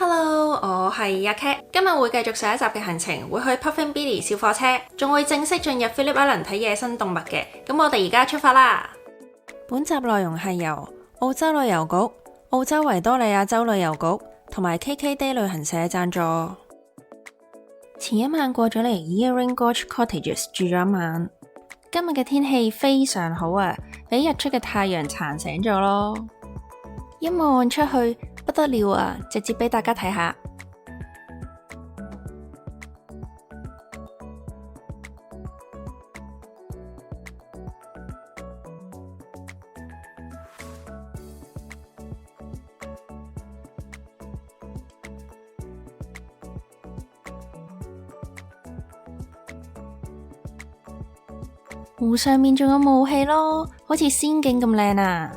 Hello，我係阿 Cat， 今日會繼續上一集嘅行程，會去 Puffin Billy 小火車，仲會正式進入 Phillip Island 睇野生動物嘅。咁我哋而家出發啦！本集內容係由澳洲旅遊局、澳洲維多利亞州旅遊局同埋 KKday 旅行社贊助。前一晚過咗嚟 Earring Gorge Cottages 住咗一晚，今日嘅天氣非常好啊，俾日出嘅太陽撐醒咗咯。一望出去不得了啊，直接俾大家睇下。湖上面仲有霧氣咯，好似仙境咁靚啊！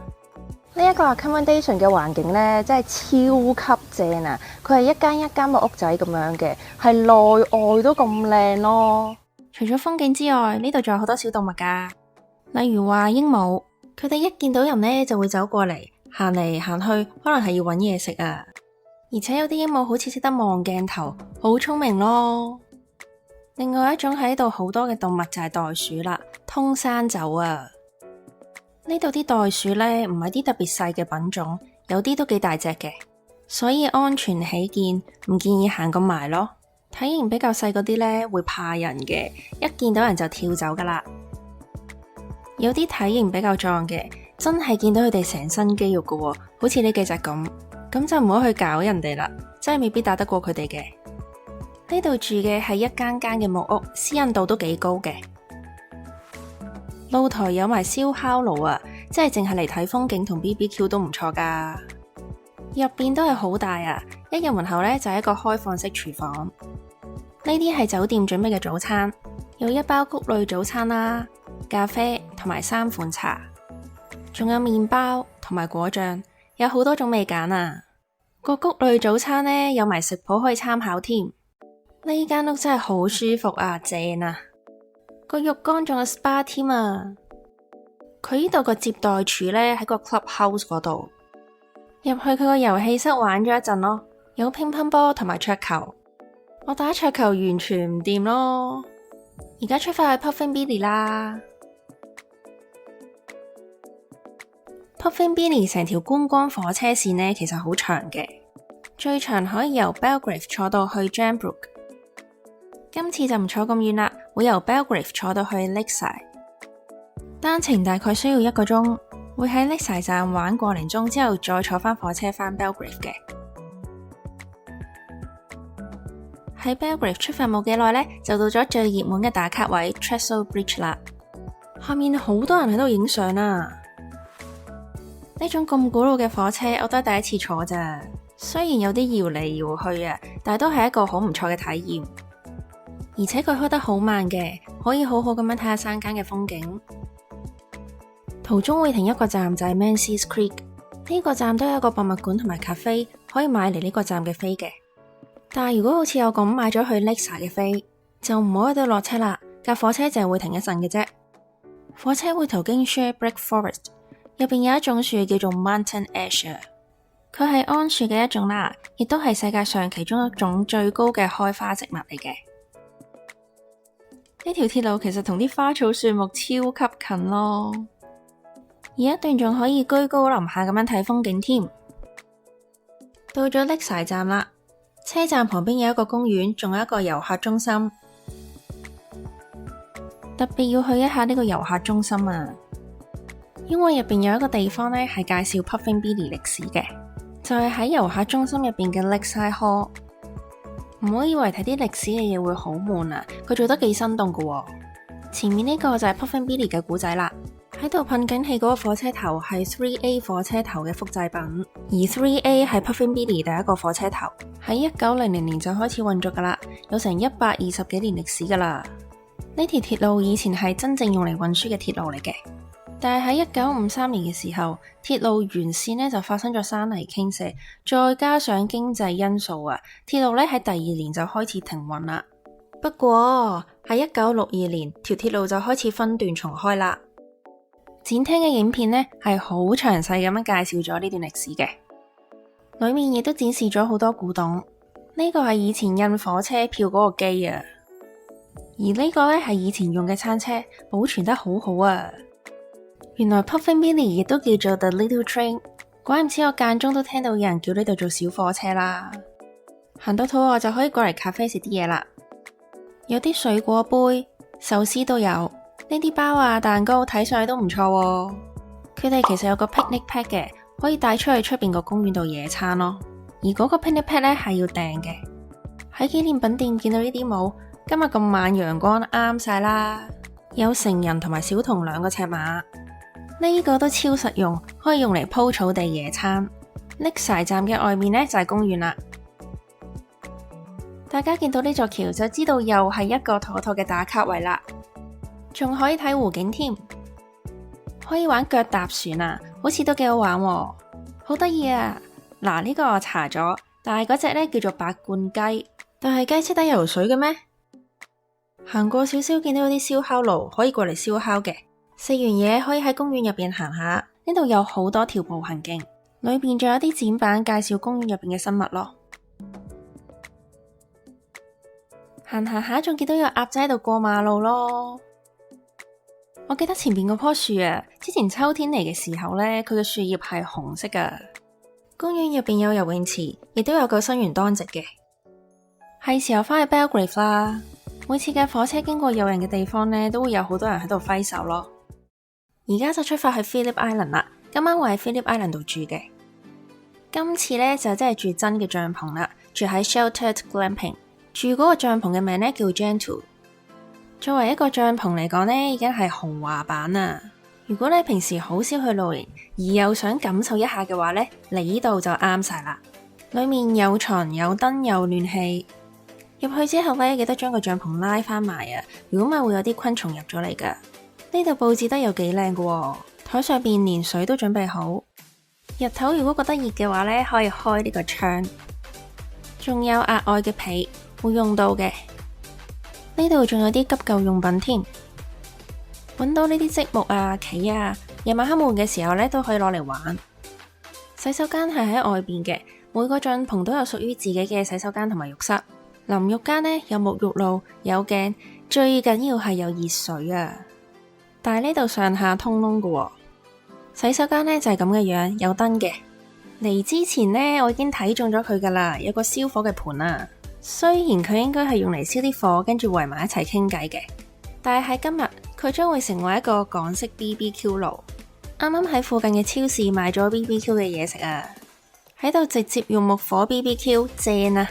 呢一個 accommodation 嘅環境呢，真係超級正啊！佢係一間一間木屋仔咁樣嘅，係內外都咁靚咯。除咗風景之外，呢度仲有好多小動物噶，例如話鸚鵡，佢哋一見到人呢就會走過嚟，行嚟行去，可能係要搵嘢食啊。而且有啲鸚鵡好似識得望鏡頭，好聰明咯。另外一種喺度好多嘅動物就係袋鼠啦，通山走啊！呢度啲袋鼠呢，唔係啲特別細嘅品種，有啲都幾大隻嘅，所以安全起見，唔建議行咁埋咯。體型比較細嗰啲呢，會怕人嘅，一見到人就跳走噶啦。有啲體型比較壯嘅，真係見到佢哋成身肌肉噶喎，好似呢幾隻咁就唔好去搞人哋啦，真係未必打得過佢哋嘅。呢度住嘅係一間間嘅木屋，私隱度都幾高嘅。露台有埋燒烤爐啊，即係淨係嚟睇風景同 BBQ 都唔錯噶。入邊都係好大啊，一入門口呢，就係一個開放式廚房。呢啲係酒店準備嘅早餐，有一包穀類早餐啦、咖啡同埋3款茶，仲有麵包同埋果醬，有好多種味揀啊。個穀類早餐呢，有埋食譜可以參考添。呢間屋真係好舒服啊，正啊！個浴缸仲有 SPA 添啊！佢呢度個接待處呢，喺個 clubhouse 嗰度，入去佢個遊戲室玩咗一陣咯，有乒乓波同埋桌球。我打桌球完全唔掂咯。而家出發去 Puffin Billy 啦。Puffin Billy 成條觀光火車線呢，其實好長嘅，最長可以由 Belgrave 坐到去 Jambrook。今次就唔坐咁遠啦，會由 Belgrave 坐到去 Lakeside， 單程大概需要1個鐘，會喺 Lakeside 站玩個零鐘之後再坐返火車返 Belgrave 嘅。喺 Belgrave 出發冇幾耐呢，就到咗最熱門嘅打卡位 Trestle Bridge 啦。下面好多人喺度影相啊！呢種咁古老嘅火車我都係第一次坐咋，雖然有啲搖嚟搖去啊，但係都係一個好唔錯嘅體驗。而且佢開得好慢嘅，可以好好咁樣睇下山間嘅風景。途中會停一個站就係 Menzies Creek， 呢個站都有一個博物館同埋咖啡，可以買嚟呢個站嘅飛嘅。但係如果好似我咁買咗去 Lakeside 嘅飛，就唔好喺度落車啦，架火車就係會停一陣嘅啫。火車會途經 Sherbrooke Forest， 入邊有一種樹叫做 Mountain Ash， 佢係桉樹嘅一種啦，亦都係世界上其中一種最高嘅開花植物嚟嘅。呢條鐵路其實同啲花草樹木超級近咯，而一段仲可以居高臨下咁樣睇風景添。到咗 Lakeside 站啦，車站旁邊有一個公園，仲有一個遊客中心。特別要去一下呢個遊客中心啊，因為入邊有一個地方呢係介紹 Puffin Billy 歷史嘅，就係喺遊客中心入邊嘅 Lakeside Hall。唔好以為睇啲歷史嘅嘢會好悶啊，佢做得幾生動噶喎。前面呢個就係 Puffin Billy 嘅故仔啦，喺度噴緊氣嗰個火車頭係 3A 火車頭嘅複製品，而 3A 係 Puffin Billy 第一個火車頭，喺1900年就開始運作噶啦，有成120幾年歷史噶啦。呢條鐵路以前係真正用嚟運輸嘅鐵路嚟嘅，但係喺1953年嘅時候，鐵路沿線呢就發生咗山泥傾瀉，再加上經濟因素啊，鐵路呢喺第2年就開始停運啦。不過喺1962年，條鐵路就開始分段重開啦。展廳嘅影片呢係好詳細咁樣介紹咗呢段歷史嘅。裏面亦都展示咗好多古董。呢個係以前印火車票嗰個機啊，而呢個呢係以前用嘅餐車，保存得好好啊。原來 Puffin Billy 亦都叫做 The Little Train， 怪唔知我間中都聽到有人叫呢度做小火車啦。行到肚餓就可以過嚟咖啡食啲嘢啦，有啲水果杯、壽司都有，呢啲包啊蛋糕睇上去都唔錯喎。佢哋其實有個 picnic pack 嘅，可以帶出去出邊個公園度野餐咯。而嗰個 picnic pack 呢係要訂嘅。喺紀念品店見到呢啲帽，今日咁晚陽光啱晒啦。有成人同埋小童兩個尺碼，呢個都超實用，可以用嚟鋪草地野餐。Lakeside 站嘅外面呢就係公園啦。大家見到呢座橋就知道又係一個妥妥嘅打卡位啦，仲可以睇湖景添，可以玩腳踏船啊，好似都幾好玩喎，好得意啊！嗱，呢個我查咗，但係嗰隻呢叫做白冠雞，但係雞識得游水嘅咩？行過少少見到有啲燒烤爐，可以過嚟燒烤嘅。食完嘢可以喺公園入邊行下，呢度有好多條步行徑，裏邊仲有啲展板介紹公園入邊嘅生物咯。行行下仲見到有鴨仔喺度過馬路咯。我記得前面嗰棵樹啊，之前秋天嚟嘅時候呢，佢嘅樹葉係紅色噶。公園入邊有游泳池，亦都有救生員當值嘅。係時候返去 Belgrave 啦。每次嘅火車經過有人嘅地方呢，都會有好多人喺度揮手咯。而家就出發去 Phillip Island 啦。今晚會喺 Phillip Island 度住嘅。今次呢，就真係住真嘅帳篷啦，住喺 Sheltered Glamping。住嗰個帳篷嘅名呢叫 Gentle。作為一個帳篷嚟講呢，已經係豪華版啦。如果你平時好少去露營，而又想感受一下嘅話呢，嚟呢度就啱晒啦。裏面有床、有燈、有暖氣。入去之後呢，記得將個帳篷拉返埋啊！如果唔係會有啲昆蟲入咗嚟噶。呢度佈置得又幾靚噶，台上邊連水都準備好。日頭如果覺得熱嘅話呢，可以開呢個窗。仲有額外嘅被。會用到嘅，呢度仲有啲急救用品添，揾到呢啲積木啊、棋啊，夜晚黑悶嘅時候呢，都可以攞嚟玩。洗手間係喺外邊嘅，每個帳篷都有屬於自己嘅洗手間同埋浴室。淋浴間呢，有沐浴露、有鏡，最緊要係有熱水啊！但係呢度上下通窿㗎喎。洗手間呢，就係咁嘅樣，有燈嘅。嚟之前呢，我已經睇中咗佢噶啦，有個燒火嘅盤啊。雖然佢應該係用嚟燒啲火，跟住圍埋一齊傾偈嘅，但係喺今日佢將會成為一個港式 BBQ 爐。啱啱喺附近嘅超市買咗 BBQ 嘅嘢食啊，喺度直接用木火 BBQ 正啊！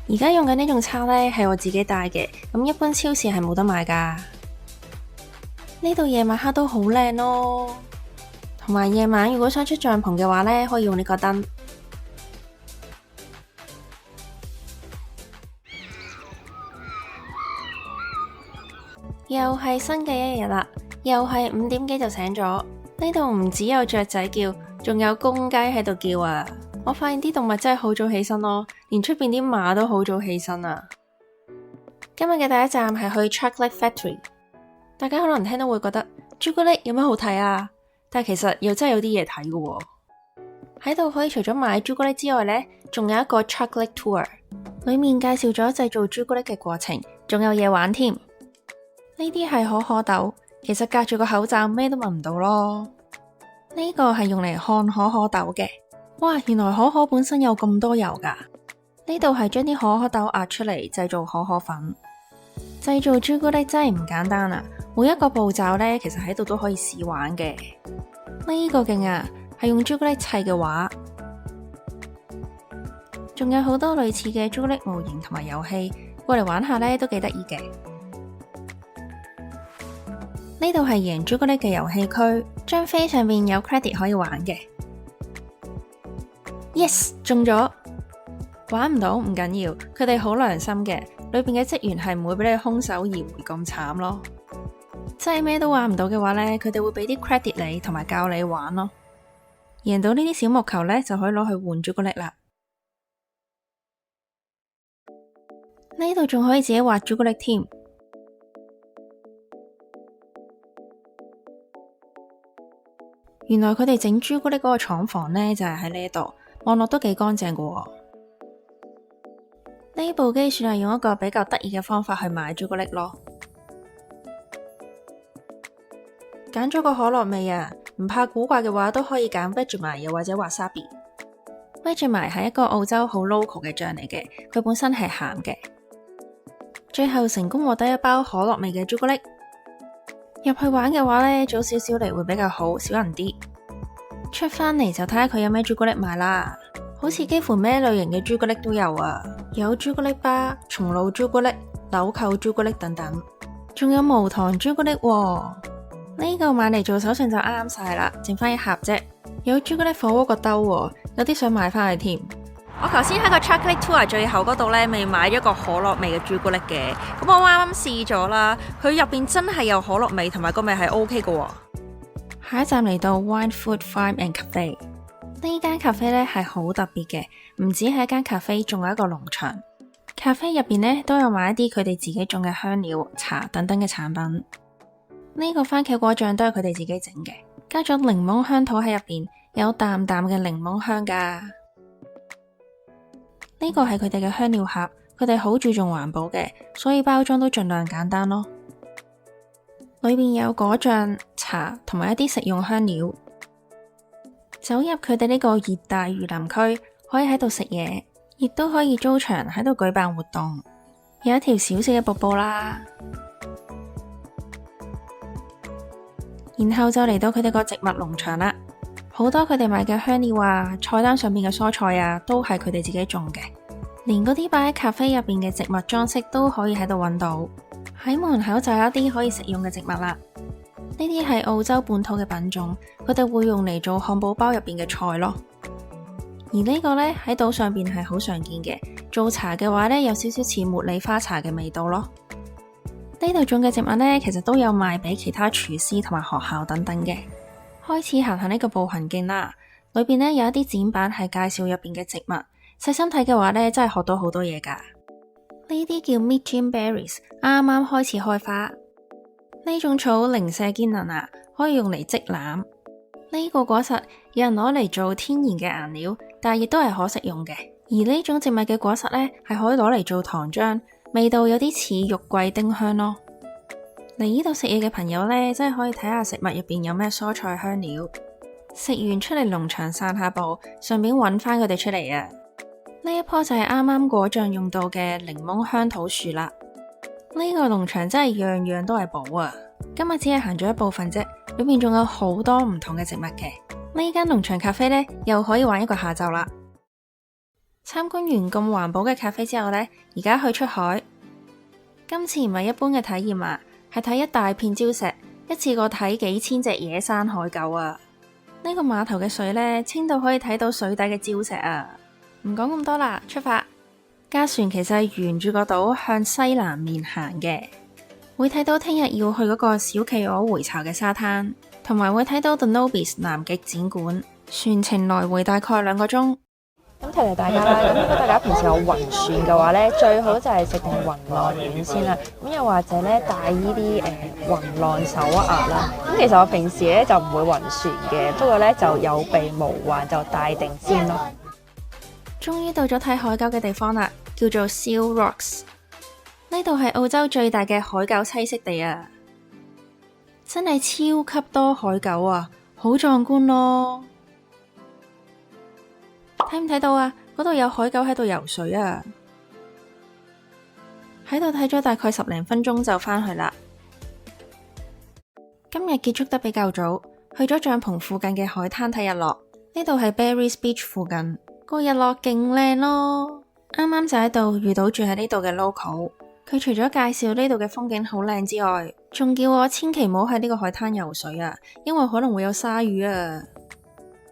而家用緊呢種叉呢，係我自己帶嘅，咁一般超市係冇得買噶。呢度夜晚黑都好靚咯，同埋夜晚如果想出帳篷嘅話呢，可以用呢個燈。又係新嘅一日啦，又係5點幾就醒咗。呢度唔只有雀仔叫，仲有公雞喺度叫啊！我發現啲動物真係好早起身咯，連出邊啲馬都好早起身啊！今日嘅第一站係去 Chocolate Factory。大家可能聽到會覺得朱古力有咩好睇啊？但係其實又真係有啲嘢睇嘅喎。喺度可以除咗買朱古力之外呢，仲有一個 Chocolate Tour， 裏面介紹咗製造朱古力嘅過程，仲有嘢玩添。呢啲係可可豆，其實隔住個口罩咩都聞唔到咯。呢個係用嚟烘可可豆嘅。哇，原來可可本身有咁多油噶。呢度係將啲可可豆壓出嚟製造可可粉。製造朱古力真係唔簡單啊！每一個步驟呢，其實喺度都可以試玩嘅。呢個勁啊，係用朱古力砌嘅畫。仲有好多類似嘅朱古力模型同埋遊戲，過嚟玩下呢都幾得意嘅。呢度係贏朱古力嘅遊戲區，張飛上面有 credit 可以玩嘅。Yes， 中咗！玩唔到唔緊要，佢哋好良心嘅，裏邊嘅職員係唔會俾你空手而回咁慘咯。真係咩都玩唔到嘅話呢，佢哋會俾啲 credit 你，同埋教你玩咯。贏到呢啲小木球呢，就可以攞去換朱古力啦。呢度仲可以自己畫朱古力添。原來佢哋整朱古力嗰個廠房呢，就係喺呢度，望落都幾乾淨噶喎。呢部機算係用一個比較得意嘅方法去買朱古力咯。揀咗個可樂味啊，唔怕古怪嘅話都可以揀 Vegemite 又或者 Wasabi。Vegemite 係一個澳洲好 local 嘅醬嚟嘅，佢本身係鹹嘅。最後成功獲得一包可樂味嘅朱古力。入去玩嘅話呢，早少少嚟會比較好，少人啲。出返嚟就睇下佢有咩朱古力賣啦。好似幾乎咩類型嘅朱古力都有啊，有朱古力巴、松露朱古力、紐扣朱古力等等，仲有無糖朱古力喎。呢個買嚟做手信就啱晒啦，剩翻一盒啫。有朱古力火鍋個兜喎，有啲想買翻去添。我頭先喺個 Chocolate Tour 最後嗰度呢，未買咗個可樂味嘅朱古力嘅，咁我啱啱試咗啦，佢入邊真係有可樂味，同埋個味係 OK 嘅喎。下一站嚟到 Wine Food Farm and Cafe。呢間咖啡咧係好特別嘅，唔止係一間咖啡，仲有一個農場。咖啡入邊咧都有賣一啲佢哋自己種嘅香料、茶等等嘅產品。呢個番茄果醬都係佢哋自己整嘅，加咗檸檬香土喺入邊，有淡淡嘅檸檬香噶。呢個係佢哋嘅香料盒，佢哋好注重環保嘅，所以包裝都盡量簡單咯。裏邊有果醬、茶同埋一啲食用香料。走入佢哋呢個熱帶雨林區，可以喺度食嘢，亦都可以租場喺度舉辦活動。有一條小小嘅瀑布啦，然後就嚟到佢哋個植物農場啦。好多佢哋賣嘅香料啊，菜單上面嘅蔬菜啊，都係佢哋自己種嘅。連嗰啲擺喺咖啡入邊嘅植物裝飾都可以喺度揾到。喺門口就有一啲可以食用嘅植物啦。呢啲係澳洲本土嘅品種，佢哋會用嚟做漢堡包入邊嘅菜咯。而呢個呢，喺島上邊係好常見嘅，做茶嘅話呢，有少少似茉莉花茶嘅味道咯。呢度種嘅植物呢，其實都有賣俾其他廚師同埋學校等等嘅。開始行行呢個步行徑啦，裏邊呢有一啲展板係介紹入邊嘅植物，細心睇嘅話呢，真係學到好多嘢噶。呢啲叫 Midgin Berries， 啱啱開始開花。呢種草零舍堅韌啊，可以用嚟織籃。呢個果實有人攞嚟做天然嘅顏料，但係亦都係可食用嘅。而呢種植物嘅果實呢，係可以攞嚟做糖漿，味道有啲似肉桂丁香咯。嚟呢度食嘢嘅朋友呢，真係可以睇下食物入邊有咩蔬菜香料。食完出嚟農場散下步，順便揾翻佢哋出嚟啊！呢一棵就係啱啱果醬用到嘅檸檬香土樹啦。呢個農場真係樣樣都係寶啊！今日只係行咗一部分啫，裏面仲有好多唔同嘅植物嘅。呢間農場咖啡呢，又可以玩一個下晝啦。參觀完咁環保嘅咖啡之後呢，而家去出海。今次唔係一般嘅體驗啊，係睇一大片礁石，一次過睇幾千隻野生海狗啊！呢個碼頭嘅水呢，清到可以睇到水底嘅礁石啊！唔講咁多啦，出發！架船其實係沿住個島向西南面行嘅，會睇到聽日要去嗰個小企鵝回巢嘅沙灘，同埋會睇到 The Nobis 南極展館。船程來回大概2個鐘。咁提提大家啦，咁如果大家平時有暈船嘅話呢，最好就係食定暈浪丸先啦。咁又或者呢，帶呢啲暈浪手握啦。咁其實我平時呢就唔會暈船嘅，不過呢就有備無患，就帶定先咯。終於到咗睇海狗嘅地方啦，叫做 Seal Rocks。呢度係澳洲最大嘅海狗棲息地啊！真係超級多海狗啊，好壯觀咯！睇唔睇到啊？嗰度有海狗喺度游水啊！喺度睇咗大概10零分鐘就返去啦。今日結束得比較早，去咗帳篷附近嘅海灘睇日落。呢度係 Berries Beach 附近。個日落勁靚咯，啱啱就喺度遇到住喺呢度嘅 local， 佢除咗介紹呢度嘅風景好靚之外，仲叫我千祈唔好喺呢個海灘游水啊，因為可能會有鯊魚啊。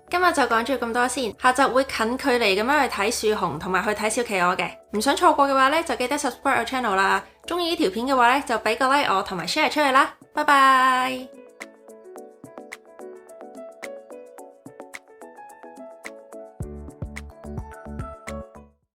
今日就講咗咁多先，下集會近距離咁樣去睇樹熊同埋去睇小企鵝嘅，唔想錯過嘅話呢，就記得 subscribe 我 channel 啦。中意呢條片嘅話呢，就俾個 like 我同埋 share 出去啦，拜拜。